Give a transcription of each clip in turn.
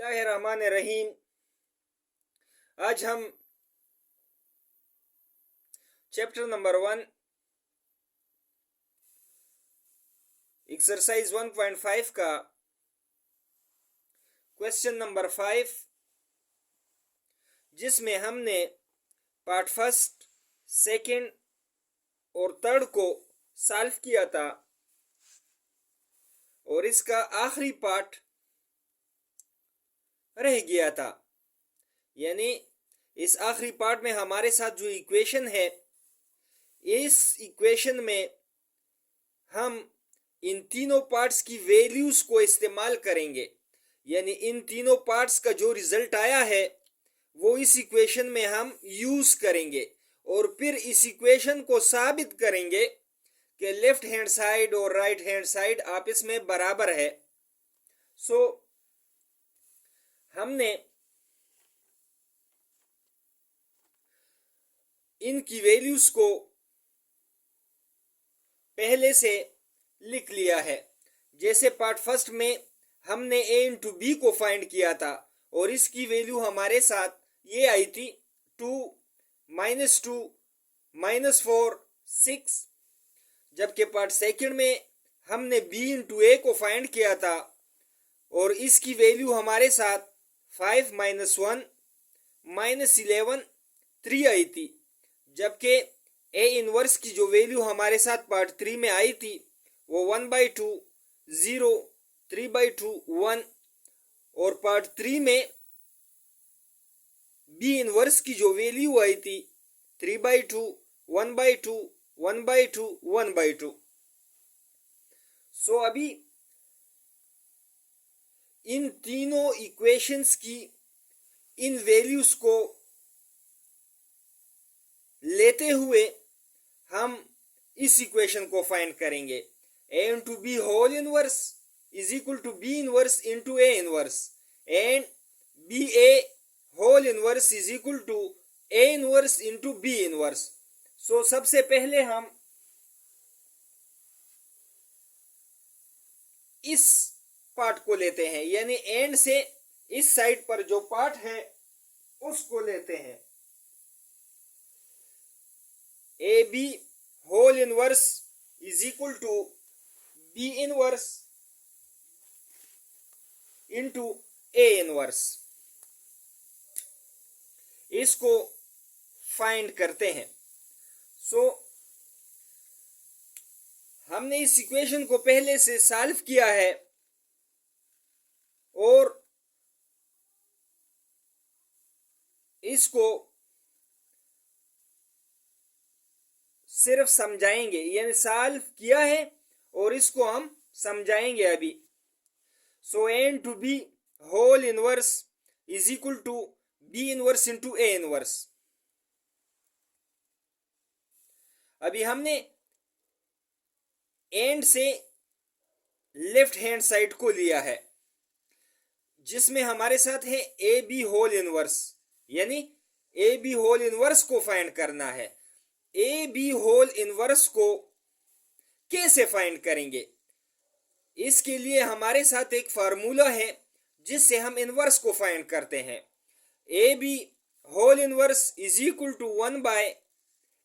बिस्मिल्लाहिर्रहमानिर्रहीम। आज हम चैप्टर नंबर 1 एक्सरसाइज 1.5 का क्वेश्चन नंबर 5, जिसमें हमने पार्ट फर्स्ट, सेकंड और थर्ड को सॉल्व किया था और इसका आखिरी पार्ट रह गया था। यानी इस आखिरी पार्ट में हमारे साथ जो इक्वेशन है, इस इक्वेशन में हम इन तीनों पार्ट्स की वैल्यूज को इस्तेमाल करेंगे। यानी इन तीनों पार्ट्स का जो रिजल्ट आया है वो इस इक्वेशन में हम यूज करेंगे और फिर इस इक्वेशन को साबित करेंगे कि लेफ्ट हैंड साइड और राइट हैंड साइड आपस में बराबर है। हमने इनकी वैल्यूज को पहले से लिख लिया है। जैसे पार्ट फर्स्ट में हमने a इंटू बी को फाइंड किया था और इसकी वैल्यू हमारे साथ ये आई थी 2 -2 -4 6। जबकि पार्ट सेकंड में हमने b इंटू ए को फाइंड किया था और इसकी वैल्यू हमारे साथ 5 -1 -11 3 आई थी। जबकि ए इनवर्स की जो वैल्यू हमारे साथ पार्ट 3 में आई थी वो 1/2 0 3/2 1 और पार्ट 3 में बी इनवर्स की जो वैल्यू आई थी 3/2 1/2 1/2 1/2। अभी इन तीनों इक्वेशंस की इन वैल्यूज को लेते हुए हम इस इक्वेशन को फाइंड करेंगे। a into b whole inverse is equal to B inverse into A inverse and b A whole inverse is equal to A inverse into B inverse. सबसे पहले हम इस पार्ट को लेते हैं, यानी एंड से इस साइड पर जो पार्ट है उसको लेते हैं। A B whole inverse is equal to B inverse into A inverse. इसको फाइंड करते हैं। हमने इस इक्वेशन को पहले से सॉल्व किया है और इसको सिर्फ समझाएंगे, यानी सॉल्व किया है और इसको हम समझाएंगे अभी। a into b whole inverse is equal to B inverse into A inverse. अभी हमने एंड से लेफ्ट हैंड साइड को लिया है, जिसमें हमारे साथ है ए बी होल इनवर्स, यानी ए बी होल इनवर्स को फाइंड करना है। ए बी होल इनवर्स को कैसे फाइंड करेंगे? इसके लिए हमारे साथ एक फार्मूला है जिससे हम इनवर्स को फाइंड करते हैं। A B whole inverse is equal to 1 by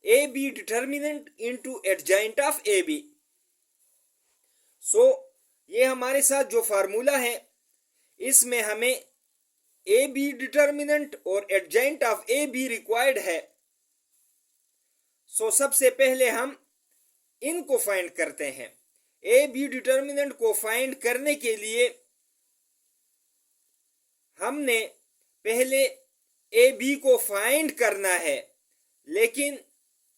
a B determinant into adjoint of A b. ये हमारे साथ जो फार्मूला है इसमें हमें ए बी डिटर्मिनेंट और adjoint of A b required है। सबसे पहले हम इनको फाइंड करते हैं। ए बी डिटर्मिनेंट को फाइंड करने के लिए हमने पहले ए बी को फाइंड करना है, लेकिन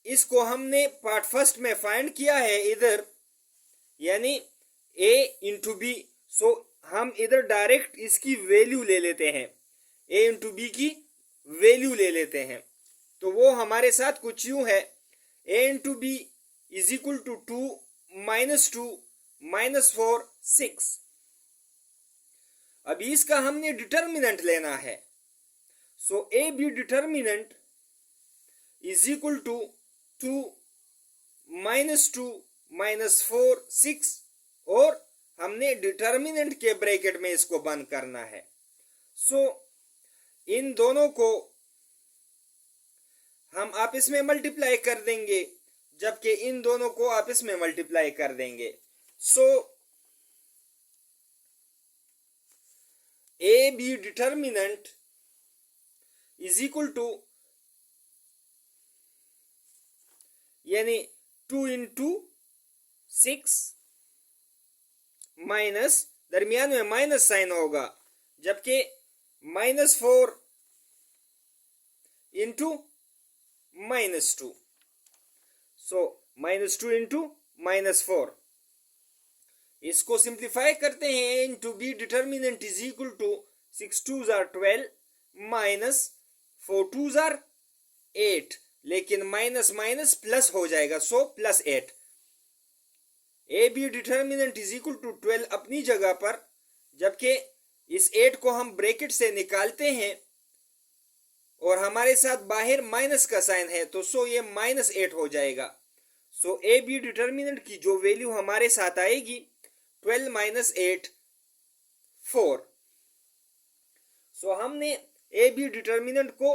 इसको हमने पार्ट फर्स्ट में फाइंड किया है इधर, यानी ए इंटू बी। हम इधर डायरेक्ट इसकी वैल्यू ले लेते हैं, ए इंटू बी की वैल्यू ले लेते हैं। तो वो हमारे साथ कुछ यूं है, A into B is equal to 2 -2 -4 6। अभी इसका हमने डिटर्मिनेंट लेना है। A B determinant is equal to 2 -2 -4 6 और हमने डिटर्मिनेंट के ब्रैकेट में इसको बंद करना है। सो इन दोनों को हम आपस में मल्टीप्लाई कर देंगे, जबकि इन दोनों को आपस में मल्टीप्लाई कर देंगे। So A B determinant is equal to, यानी 2 इंटू 6 माइनस, दरमियान में माइनस साइन होगा, जबकि -4 इंटू -2। सो -2 इंटू -4, इसको सिंप्लीफाई करते हैं। A into B determinant is equal to 6 2 are 12 minus 4 2 are 8, लेकिन माइनस माइनस प्लस हो जाएगा, so +8। A B determinant is equal to 12 अपनी जगह पर, जबकि इस 8 को हम ब्रैकेट से निकालते हैं और हमारे साथ बाहर माइनस का साइन है, तो सो ये -8 हो जाएगा। सो ए बी डिटर्मिनेंट की जो वैल्यू हमारे साथ आएगी 12 - 8 4। सो हमने ए बी डिटर्मिनेंट को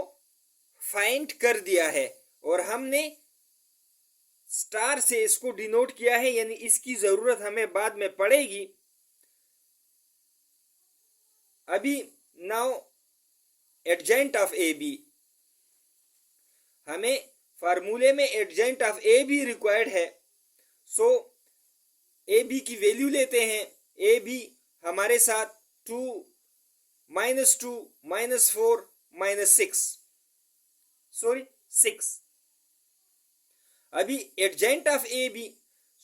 फाइंड कर दिया है और हमने स्टार से इसको डिनोट किया है, यानी इसकी जरूरत हमें बाद में पड़ेगी। अभी now adjoint of A b, हमें फार्मूले में adjoint of A b required है। सो ए बी की वैल्यू लेते हैं। ए बी हमारे साथ 2 -2 -4 -6 अभी adjoint of A b,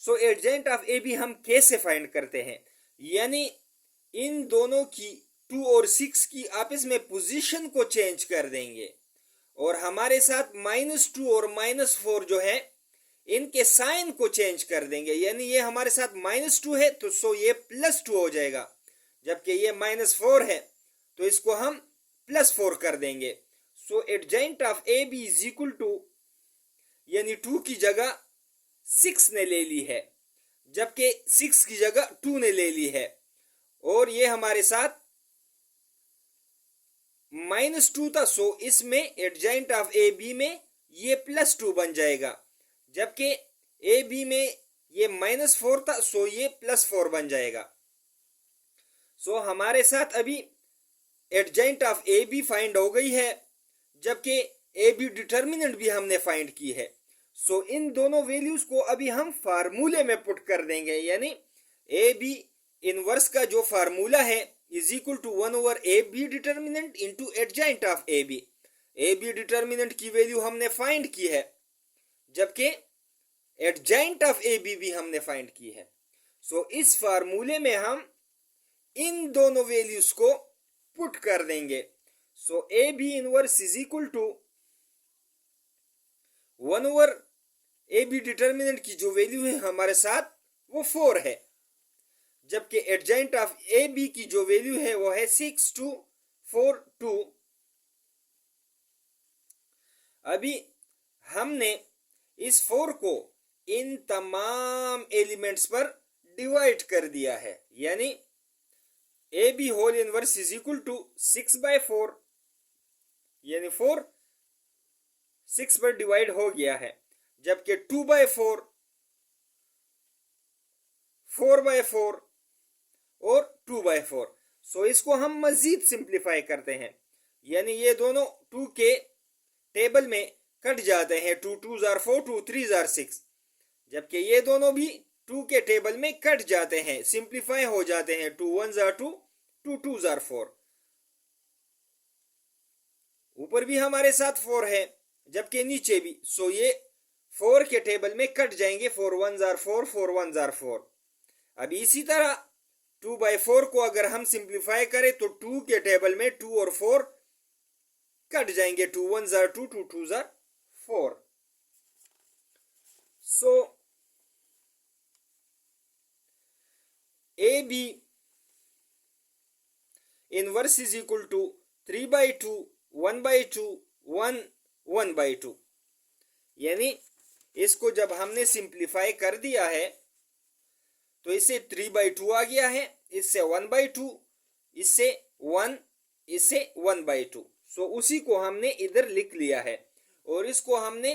so adjoint of A b हम कैसे फाइंड करते हैं, यानी इन दोनों की 2 और 6 की आपस में पोजीशन को चेंज कर देंगे और हमारे साथ -2 और -4 जो है इनके साइन को चेंज कर देंगे, यानी ये हमारे साथ -2 है तो सो ये +2 हो जाएगा, जबकि ये -4 है तो इसको हम +4 कर देंगे। So adjoint of A B is equal to, यानी 2 की जगह 6 ने ले ली है, जबकि 6 की जगह 2 ने ले ली है, और ये हमारे साथ -2 था, सो इसमें एडजेंट ऑफ ए बी में ये +2 बन जाएगा, जबकि ए बी में ये -4 था, सो ये +4 बन जाएगा। सो हमारे साथ अभी adjoint of A b find हो गई है, जबकि ए बी डिटर्मिनेंट भी हमने फाइंड की है। सो इन दोनों वैल्यूज को अभी हम फार्मूले में पुट कर देंगे, यानी ए बी इनवर्स का जो फार्मूला है इज इक्वल टू 1/ए B determinant into adjoint of A B. A B determinant की वैल्यू हमने फाइंड की है, जबकि एडजेंट ऑफ ए बी भी हमने फाइंड की है। सो इस फार्मूले में हम इन दोनों वैल्यूज को पुट कर देंगे। So A B inverse is equal to 1/ए बी डिटर्मिनेंट की जो वैल्यू है हमारे साथ वो 4 है, जबकि एडजेंट ऑफ ए बी की जो वैल्यू है वो है 6 2 4 2। अभी हमने इस 4 को इन तमाम एलिमेंट्स पर डिवाइड कर दिया है, यानी a B whole inverse is equal to 6/4, यानी 4 6 पर डिवाइड हो गया है, जबकि 2/4 4/4 और 2/4। सो इसको हम मजीद सिंप्लीफाई करते हैं, यानी ये दोनों 2 के टेबल में कट जाते हैं, 2 2 जार 4 2 3 जार 6, जबकि ये दोनों भी 2 के टेबल में कट जाते हैं, सिंप्लीफाई हो जाते हैं, 2 1 जार 2 2 2 जार 4। ऊपर भी हमारे साथ 4 है, जबकि नीचे भी, सो ये 4 के टेबल में कट जाएंगे, 4 1 जार 4 4 1 जार 4। अब इसी तरह 2/4 को अगर हम सिंप्लीफाई करें तो 2 के टेबल में 2 और 4 कट जाएंगे, 2 1 जार 2 2 2 जार 4। So A B inverse is equal to 3/2 1/2 1 1/2, यानी इसको जब हमने सिंप्लीफाई कर दिया है तो इससे 3/2 आ गया है, इससे 1/2, इससे 1 इससे 1/2। सो उसी को हमने इधर लिख लिया है और इसको हमने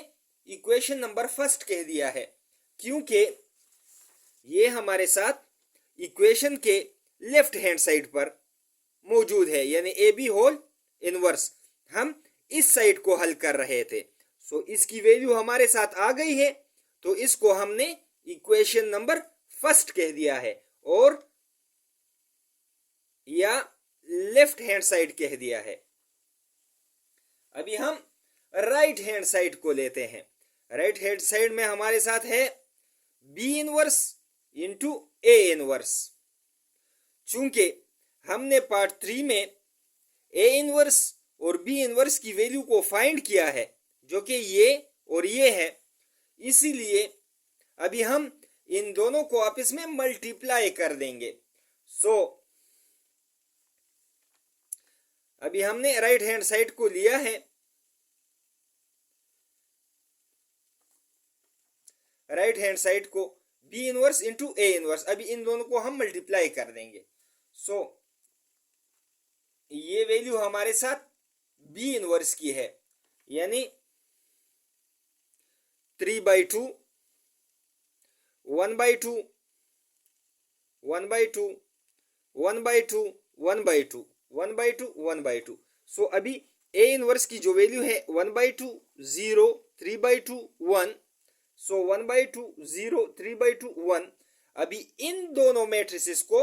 इक्वेशन नंबर फर्स्ट कह दिया है, क्योंकि ये हमारे साथ इक्वेशन के लेफ्ट हैंड साइड पर मौजूद है, यानी ए बी होल इनवर्स हम इस साइड को हल कर रहे थे। सो इसकी वैल्यू हमारे साथ आ गई है, तो इसको हमने इक्वेशन नंबर फर्स्ट कह दिया है और या लेफ्ट हैंड साइड कह दिया है। अभी हम राइट हैंड साइड को लेते हैं। राइट हैंड साइड में हमारे साथ है बी इनवर्स इंटू ए इनवर्स। चूंकि हमने पार्ट 3 में ए इनवर्स और बी इनवर्स की वैल्यू को फाइंड किया है, जो कि ये और ये है, इसीलिए अभी हम इन दोनों को आपस में मल्टीप्लाई कर देंगे। सो अभी हमने राइट हैंड साइड को लिया है, राइट हैंड साइड को बी इनवर्स इंटू ए इनवर्स, अभी इन दोनों को हम मल्टीप्लाई कर देंगे। सो ये वैल्यू हमारे साथ बी इनवर्स की है, यानी 3/2 1/2 1/2 1/2 1/2 1/2 1/2। सो अभी ए इनवर्स की जो वैल्यू है 1/2 0 3/2 1। सो 1/2 0 3/2 1। अभी इन दोनों मैट्रिसेस को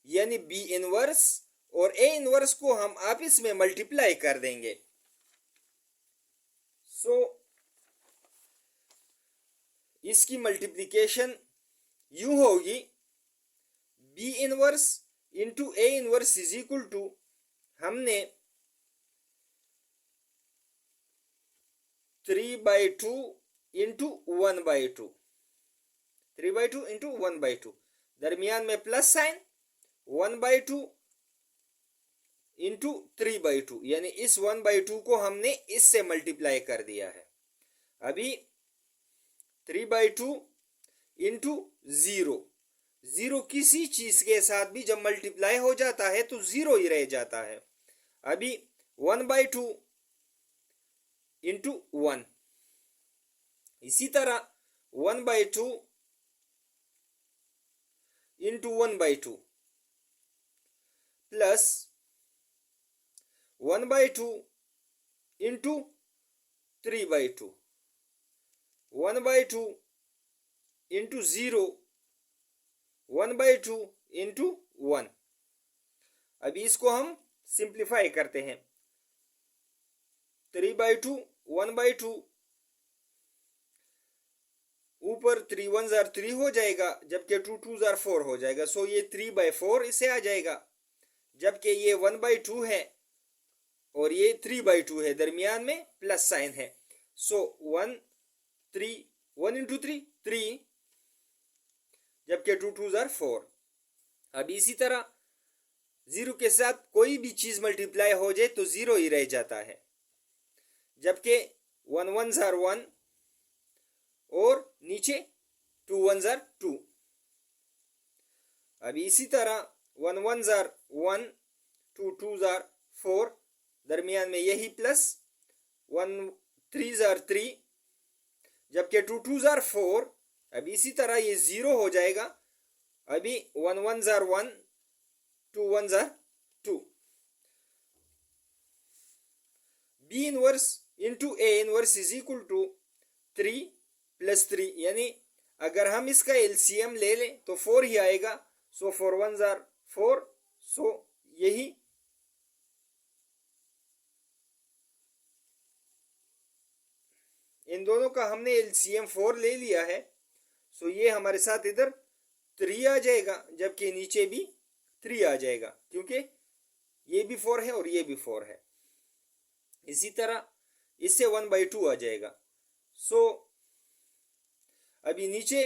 यानी बी इनवर्स और ए इनवर्स को हम आपस में मल्टीप्लाई कर देंगे। सो इसकी मल्टीप्लिकेशन यूं होगी, b inverse into A inverse is equal to, हमने 3/2 इंटू 1/2, 3/2 इंटू 1/2, दरमियान में प्लस साइन 1/2 इंटू 3/2, यानी इस 1/2 को हमने इससे मल्टीप्लाई कर दिया है। अभी 3/2 इंटू 0, 0 किसी चीज के साथ भी जब मल्टीप्लाई हो जाता है तो 0 ही रह जाता है। अभी 1/2 इंटू 1, इसी तरह 1/2 into 1/2 plus 1/2 into 3/2, 1/2 into 0, 1/2 into 1। अभी इसको हम सिंप्लीफाई करते हैं। 3/2 1/2, ऊपर 3 1 3 हो जाएगा, जबकि 2 2 4 हो जाएगा। सो ये 3/4 इसे आ जाएगा, जबकि ये 1/2 है और ये 3/2 है, दरमियान में प्लस साइन है। सो 1 3 1 इंटू 3 3, जबकि 2 2 4। अब इसी तरह 0 के साथ कोई भी चीज मल्टीप्लाई हो जाए तो 0 ही रह जाता है, जबकि 1 1 1 और नीचे 2 1 2। अब इसी तरह 1 1 1 2 2 4, दरमियान में यही प्लस 1 3 3, जबकि 2 2 4। अब इसी तरह ये 0 हो जाएगा। अभी 1 1 1 2 1 2। B inverse into A inverse is equal to 3 + 3, यानी अगर हम इसका एलसीएम ले लें तो 4 ही आएगा। सो 4 1 4। सो यही इन दोनों का हमने एलसीएम 4 ले लिया है। सो ये हमारे साथ इधर 3 आ जाएगा, जबकि नीचे भी 3 आ जाएगा, क्योंकि ये भी 4 है और ये भी 4 है। इसी तरह इससे 1/2 आ जाएगा। सो अभी नीचे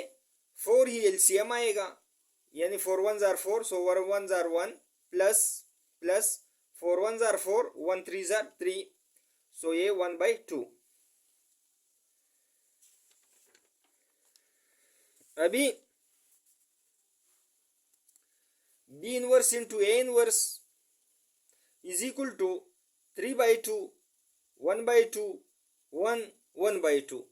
4 ही एलसीएम आएगा, यानी 4 1 4। सो 1 1 1 प्लस 4 1 4 1 3 3। सो ये 1/2। अभी b inverse into A inverse, is equal to 3 by 2, 1 by 2, 1, 1 by 2.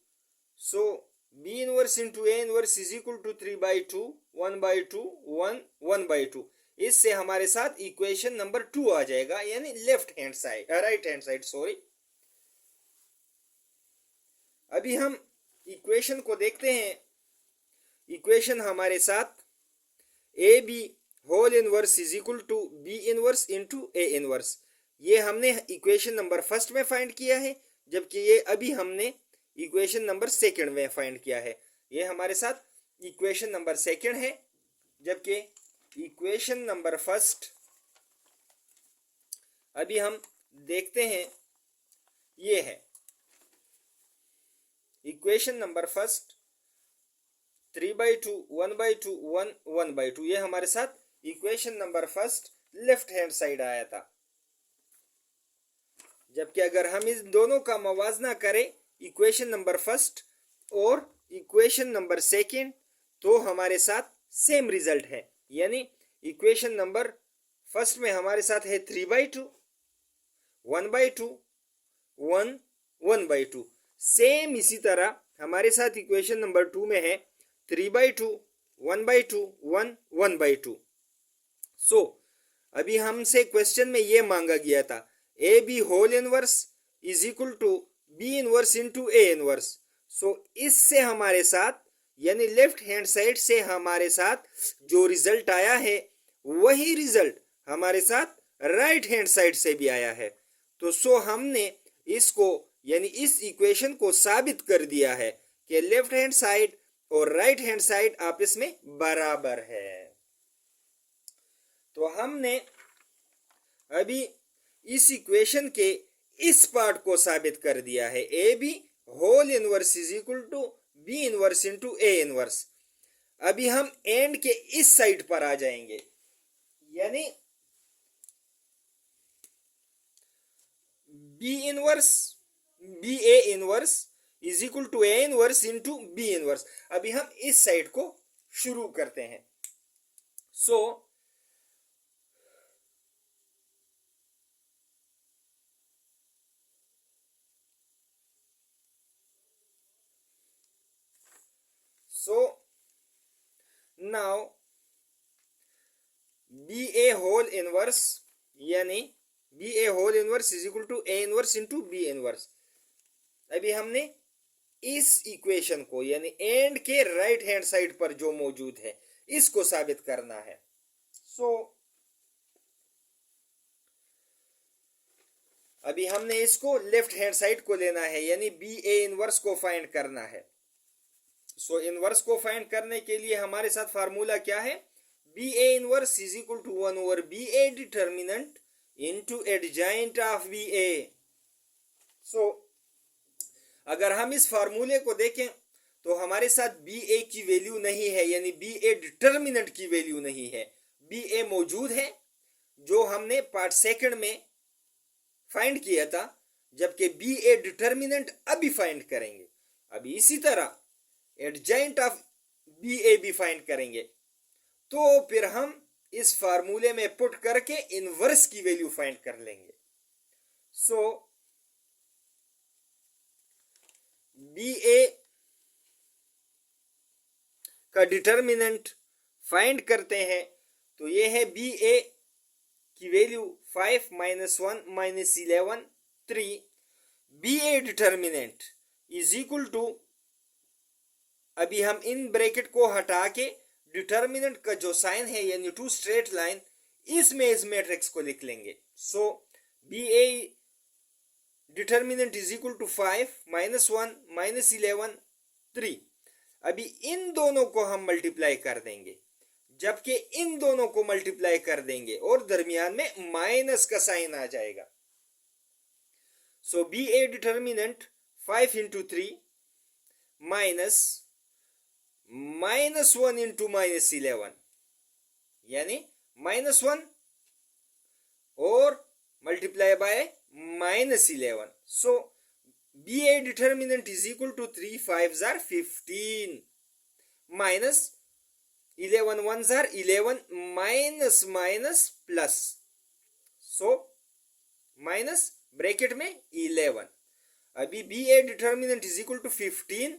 So B inverse into A inverse is equal to 3 by 2, 1 by 2, 1, 1 by 2. इससे हमारे साथ इक्वेशन नंबर 2 आ जाएगा, यानी left hand side, right hand side, sorry. अभी हम equation को देखते हैं। इक्वेशन हमारे साथ A B whole inverse is equal to B inverse into A inverse, ये हमने इक्वेशन नंबर फर्स्ट में फाइंड किया है, जबकि ये अभी हमने इक्वेशन नंबर सेकंड में फाइंड किया है। ये हमारे साथ इक्वेशन नंबर सेकंड है, जबकि इक्वेशन नंबर फर्स्ट अभी हम देखते हैं। ये है equation number first, 3 by 2, 1 by 2, 1, 1 by 2। ये हमारे साथ equation number first left hand side आया था। जबकि अगर हम इस दोनों का मवाजना करें, इक्वेशन नंबर फर्स्ट और इक्वेशन नंबर सेकंड, तो हमारे साथ सेम रिजल्ट है। यानी इक्वेशन नंबर फर्स्ट में हमारे साथ है 3 by 2, 1 by 2, 1, 1 by 2। सेम इसी तरह हमारे साथ इक्वेशन नंबर 2 में है 3 by 2, 1 by 2, 1, 1 by 2। सो अभी हमसे क्वेश्चन में ये मांगा गया था A B whole inverse is equal to B inverse into A inverse. So इससे हमारे साथ, यानी लेफ्ट हैंड साइड से हमारे साथ जो रिजल्ट आया है, वही रिजल्ट हमारे साथ राइट हैंड साइड से भी आया है। तो सो हमने इसको, यानी इस इक्वेशन को साबित कर दिया है कि लेफ्ट हैंड साइड और राइट हैंड साइड आपस में बराबर है। तो हमने अभी इस इक्वेशन के इस पार्ट को साबित कर दिया है, A B whole inverse is equal to B inverse into A inverse. अभी हम एंड के इस साइड पर आ जाएंगे, यानी B inverse B A inverse is equal to A inverse into B inverse. अभी हम इस साइड को शुरू करते हैं। सो now बी ए होल इनवर्स, यानी B A whole inverse is equal to A inverse into B inverse. अभी हमने इस इक्वेशन को, यानी एंड के राइट हैंड साइड पर जो मौजूद है, इसको साबित करना है। सो अभी हमने इसको लेफ्ट हैंड साइड को लेना है, यानी बी ए इनवर्स को फाइंड करना है। सो इनवर्स को फाइंड करने के लिए हमारे साथ फार्मूला क्या है, B A inverse is equal to 1 over B A determinant into adjoint of B A. So अगर हम इस फार्मूले को देखें तो हमारे साथ बी ए की वैल्यू नहीं है, यानी बी ए डिटर्मिनेंट की वैल्यू नहीं है। बी ए मौजूद है, जो हमने पार्ट सेकंड में फाइंड किया था, जबकि बी ए डिटर्मिनेंट अभी फाइंड करेंगे। अभी इसी तरह एडजॉइंट ऑफ बी ए भी फाइंड करेंगे, तो फिर हम इस फार्मूले में पुट करके इनवर्स की वैल्यू फाइंड कर लेंगे। सो बी ए का डिटर्मिनेंट फाइंड करते हैं, तो ये है बी ए की value 5 -1 -11 3। B A determinant is equal to, अभी हम इन ब्रैकेट को हटा के डिटर्मिनेंट का जो साइन है, यानी 2 स्ट्रेट लाइन, इसमें इस मैट्रिक्स को लिख लेंगे। So B A determinant is equal to 5 -1 -11 3। अभी इन दोनों को हम मल्टीप्लाई कर देंगे, जबकि इन दोनों को मल्टीप्लाई कर देंगे और दरमियान में माइनस का साइन आ जाएगा। So B A determinant 5 into 3 minus -1 into -11, यानी -1 और multiply by -11। So B A determinant is equal to 3 5s are 15 minus 11 1s are 11 minus minus plus. So minus bracket में 11। अभी BA determinant is equal to 15,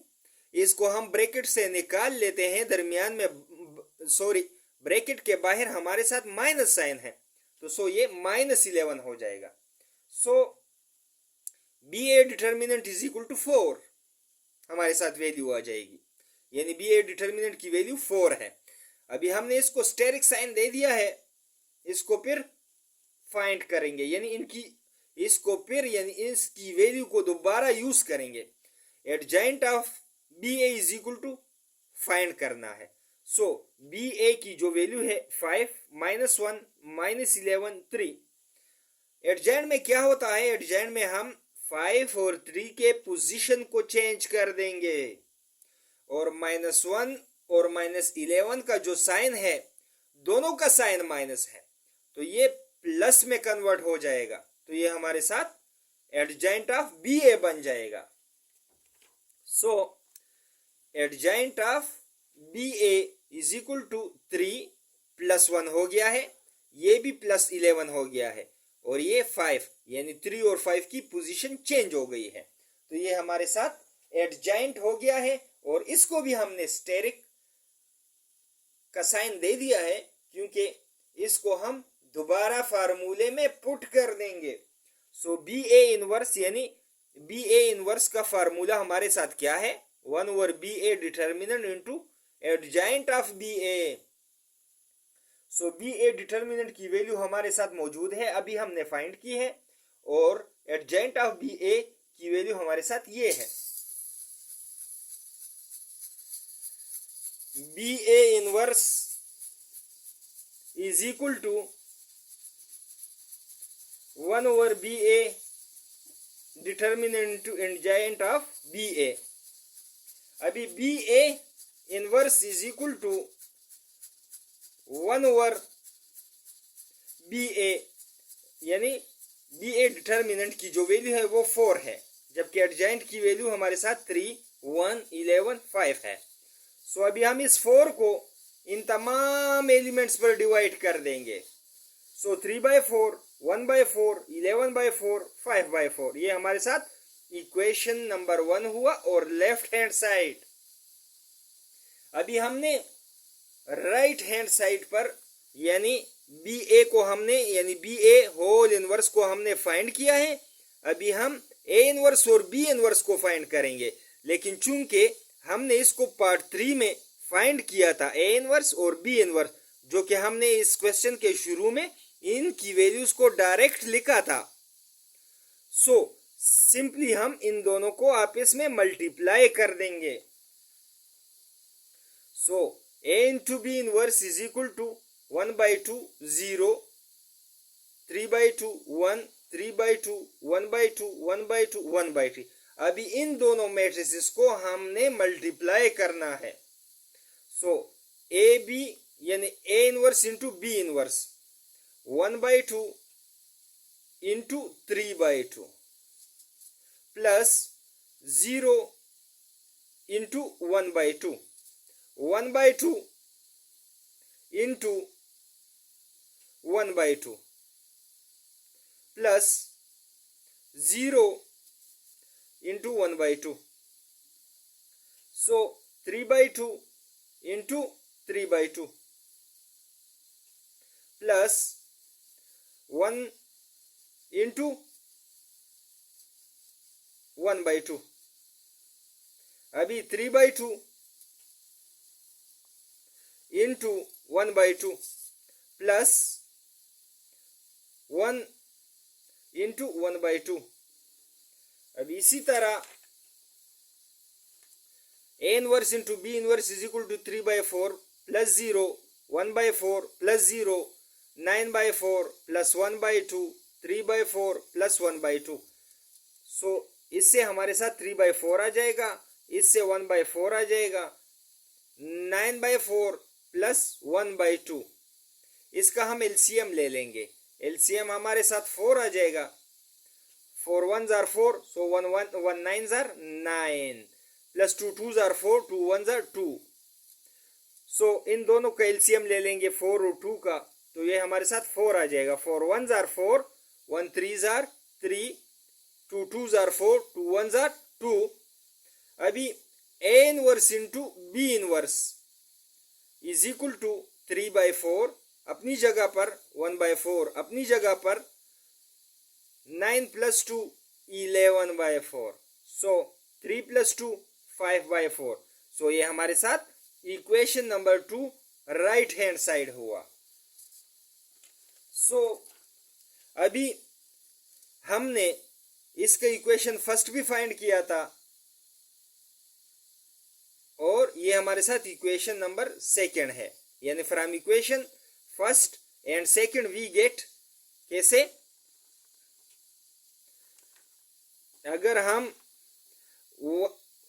इसको हम bracket से निकाल लेते हैं, दरमियान में सॉरी ब्रैकेट के बाहर हमारे साथ माइनस साइन है, तो सो ये -11 हो जाएगा। So BA determinant is equal to 4 हमारे साथ वैल्यू आ जाएगी, यानी BA डिटर्मिनेंट की वैल्यू 4 है। अभी हमने इसको स्टेरिक साइन दे दिया है, इसको फिर फाइंड करेंगे, यानी इसकी वैल्यू को दोबारा यूज करेंगे। Adjoint of BA is equal to find करना है। सो BA की जो वैल्यू है 5 -1 -11 3। एडजॉइंट में क्या होता है, एडजॉइंट में हम 5 और 3 के पोजीशन को चेंज कर देंगे, और -1 और -11 का जो साइन है दोनों का साइन माइनस है, तो ये प्लस में कन्वर्ट हो जाएगा, तो ये हमारे साथ एडजॉइंट ऑफ BA बन जाएगा। So adjoint of BA is equal to 3 + 1 हो गया है, ये भी +11 हो गया है, और ये 5, यानी 3 और 5 की पोजीशन चेंज हो गई है, तो ये हमारे साथ एडजॉइंट हो गया है। और इसको भी हमने स्टेरिक का साइन दे दिया है, क्योंकि इसको हम दोबारा फार्मूले में पुट कर देंगे। सो BA इनवर्स, यानी BA इनवर्स का फार्मूला हमारे साथ क्या है, 1/BA determinant into adjoint of BA। So BA determinant की वैल्यू हमारे साथ मौजूद है, अभी हमने फाइंड की है, और एडजॉइंट ऑफ BA की वैल्यू हमारे साथ ये है। BA inverse is equal to 1/BA determinant to adjoint of BA। अभी BA inverse is equal to 1/BA, यानी BA डिटर्मिनेंट की जो वैल्यू है वो 4 है, जबकि एडजॉइंट की वैल्यू हमारे साथ 3 1 11 5 है। सो अभी हम इस 4 को इन तमाम एलिमेंट्स पर डिवाइड कर देंगे। सो 3/4 1/4 11/4 5/4, ये हमारे साथ इक्वेशन नंबर 1 हुआ। और लेफ्ट हैंड साइड, अभी हमने राइट हैंड साइड पर, यानी BA को हमने, यानी BA होल इनवर्स को हमने फाइंड किया है, अभी हम A इनवर्स और B इनवर्स को फाइंड करेंगे। लेकिन चूंकि हमने इसको पार्ट 3 में फाइंड किया था, A इनवर्स और B इनवर्स, जो कि हमने इस क्वेश्चन के शुरू में इनकी वैल्यूज को डायरेक्ट लिखा था, सो सिंपली हम इन दोनों को आपस में मल्टीप्लाई कर देंगे। सो A into B inverse is equal to 1/2 0 3/2 1 3/2 1/2 1/2 1/3। अभी इन दोनों मैट्रिसेस को हमने मल्टीप्लाई करना है। सो AB यानी A inverse into B inverse 1/2 into 3/2 plus 0 into 1/2 1/2 into 1/2 plus 0 into 1/2। So 3/2 into 3/2 plus 1 into 1/2। अभी 3/2 इंटू 1/2 प्लस 1 इंटू 1/2। अब इसी तरह A inverse into B inverse is equal to 3/4 plus 0 1/4 plus 0 9/4 plus 1/2 3/4 plus 1/2। So इससे हमारे साथ 3/4 आ जाएगा, इससे 1/4 आ जाएगा, 9/4 प्लस 1/2। इसका हम एलसीएम ले लेंगे, एलसीएम हमारे साथ 4 आ जाएगा, 4 1s are 4, so 1 9s are 9 plus 2 2s are 4 2 1s are 2। सो इन दोनों का एलसीएम ले लेंगे 4 और 2 का, तो ये हमारे साथ 4 आ जाएगा, 4 1s are 4 1 3s are 3, 2 2s are 4, 2 1s are 2। अभी A inverse into B inverse is equal to 3/4 अपनी जगह पर, 1/4 अपनी जगह पर, 9 + 2 11/4। सो 3 + 2 5/4। सो ये हमारे साथ equation number 2 right hand side हुआ। सो अभी हमने इसका इक्वेशन फर्स्ट भी फाइंड किया था और ये हमारे साथ इक्वेशन नंबर सेकंड है, यानी from equation first and second we get, कैसे, अगर हम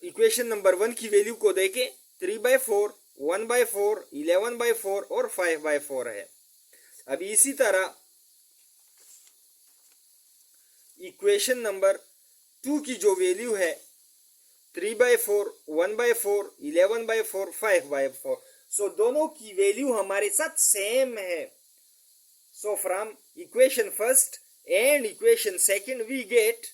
इक्वेशन नंबर 1 की वैल्यू को देखें 3/4, 1/4, 11/4 और 5/4 है। अभी इसी तरह इक्वेशन नंबर 2 की जो वैल्यू है 3/4, 1/4, 11/4, 5/4, सो दोनों की वैल्यू हमारे साथ सेम है। So from equation first and equation second we get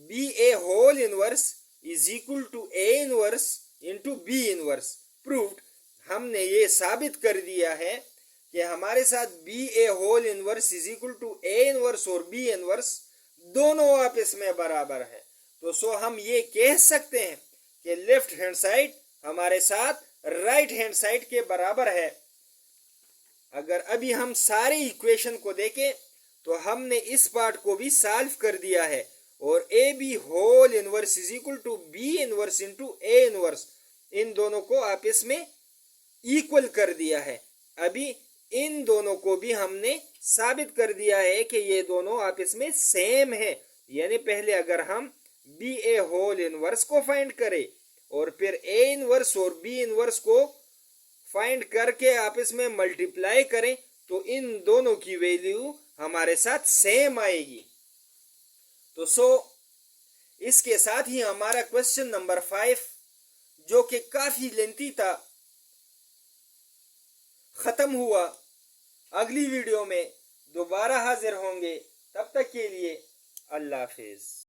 BA whole inverse is equal to A inverse into B inverse. Proved, हमने ये साबित कर दिया है कि हमारे साथ BA whole inverse is equal to A inverse और B इनवर्स दोनों आपस में बराबर है। तो सो हम ये कह सकते हैं कि लेफ्ट हैंड साइड हमारे साथ राइट हैंड साइड के बराबर है। अगर अभी हम सारे इक्वेशन को देखें तो हमने इस पार्ट को भी सॉल्व कर दिया है और AB whole inverse is equal to B inverse into A inverse, इन दोनों को आपस में इक्वल कर दिया है। अभी इन दोनों को भी हमने साबित कर दिया है कि ये दोनों आपस में सेम है। यानी पहले अगर हम BA होल इनवर्स को फाइंड करें और फिर A इनवर्स और B इनवर्स को फाइंड करके आपस में मल्टीप्लाई करें तो इन दोनों की वैल्यू हमारे साथ सेम आएगी। तो सो इसके साथ ही हमारा क्वेश्चन नंबर 5, जो कि काफी लेंथी था, खत्म हुआ। अगली वीडियो में दोबारा हाजिर होंगे, तब तक के लिए अल्लाह हाफिज।